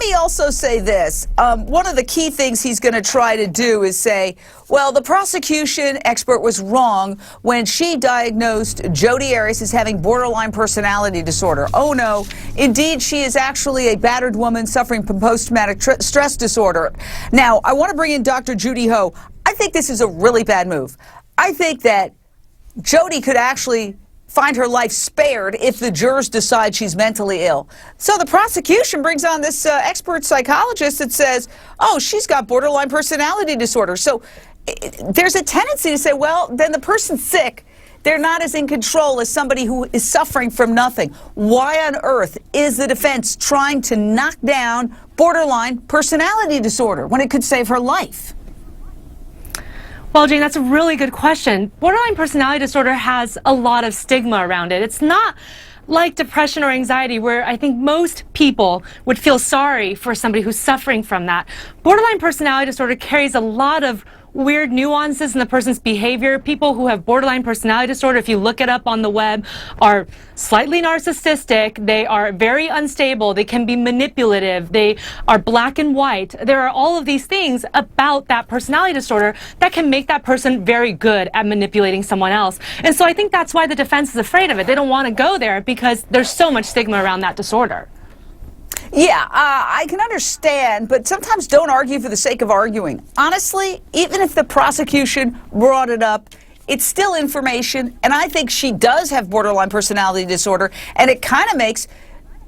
me also say this. One of the key things he's going to try to do is say, well, the prosecution expert was wrong when she diagnosed Jodi Arias as having borderline personality disorder. Oh, no. Indeed, she is actually a battered woman suffering from post-traumatic stress disorder. Now, I want to bring in Dr. Judy Ho. I think this is a really bad move. I think that Jodi could actually find her life spared if the jurors decide she's mentally ill. So the prosecution brings on this expert psychologist that says, oh, she's got borderline personality disorder. So there's a tendency to say, well, then the person's sick. They're not as in control as somebody who is suffering from nothing. Why on earth is the defense trying to knock down borderline personality disorder when it could save her life? Well, Jane, that's a really good question. Borderline personality disorder has a lot of stigma around it. It's not like depression or anxiety, where I think most people would feel sorry for somebody who's suffering from that. Borderline personality disorder carries a lot of weird nuances in the person's behavior. People who have borderline personality disorder, if you look it up on the web, are slightly narcissistic, they are very unstable, they can be manipulative, they are black and white. There are all of these things about that personality disorder that can make that person very good at manipulating someone else. And so I think that's why the defense is afraid of it. They don't want to go there because there's so much stigma around that disorder. Yeah, I can understand, but sometimes don't argue for the sake of arguing. Honestly, even if the prosecution brought it up, it's still information, and I think she does have borderline personality disorder, and it kind of makes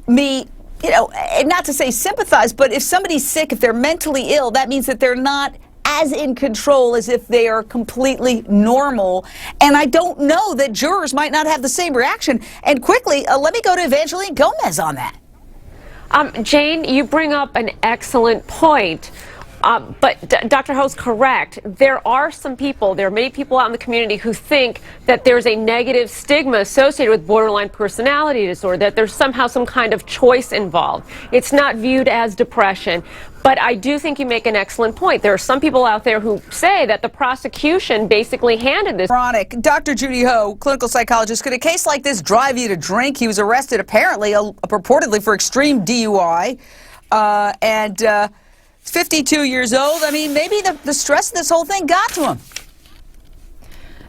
me, you know, and not to say sympathize, but if somebody's sick, if they're mentally ill, that means that they're not as in control as if they are completely normal. And I don't know that jurors might not have the same reaction. And quickly, let me go to Evangeline Gomez on that. Jane, you bring up an excellent point. But Dr. Ho's correct. There are some people, there are many people out in the community who think that there's a negative stigma associated with borderline personality disorder, that there's somehow some kind of choice involved. It's not viewed as depression. But I do think you make an excellent point. There are some people out there who say that the prosecution basically handed this. Ironic. Dr. Judy Ho, clinical psychologist, could a case like this drive you to drink? He was arrested apparently, purportedly for extreme DUI, and 52 years old. I mean, maybe the stress of this whole thing got to him.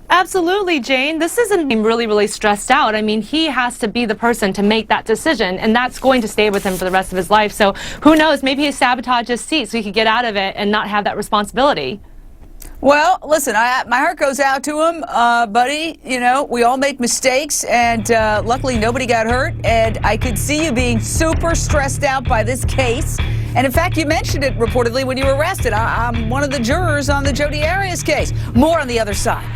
Absolutely, Jane. This isn't him really stressed out. I mean, he has to be the person to make that decision, and that's going to stay with him for the rest of his life. So who knows, maybe he sabotaged his seat so he could get out of it and not have that responsibility. Well, listen, my heart goes out to him, buddy. You know, we all make mistakes, and luckily nobody got hurt. And I could see you being super stressed out by this case. And in fact, you mentioned it reportedly when you were arrested. I'm one of the jurors on the Jodi Arias case. More on the other side.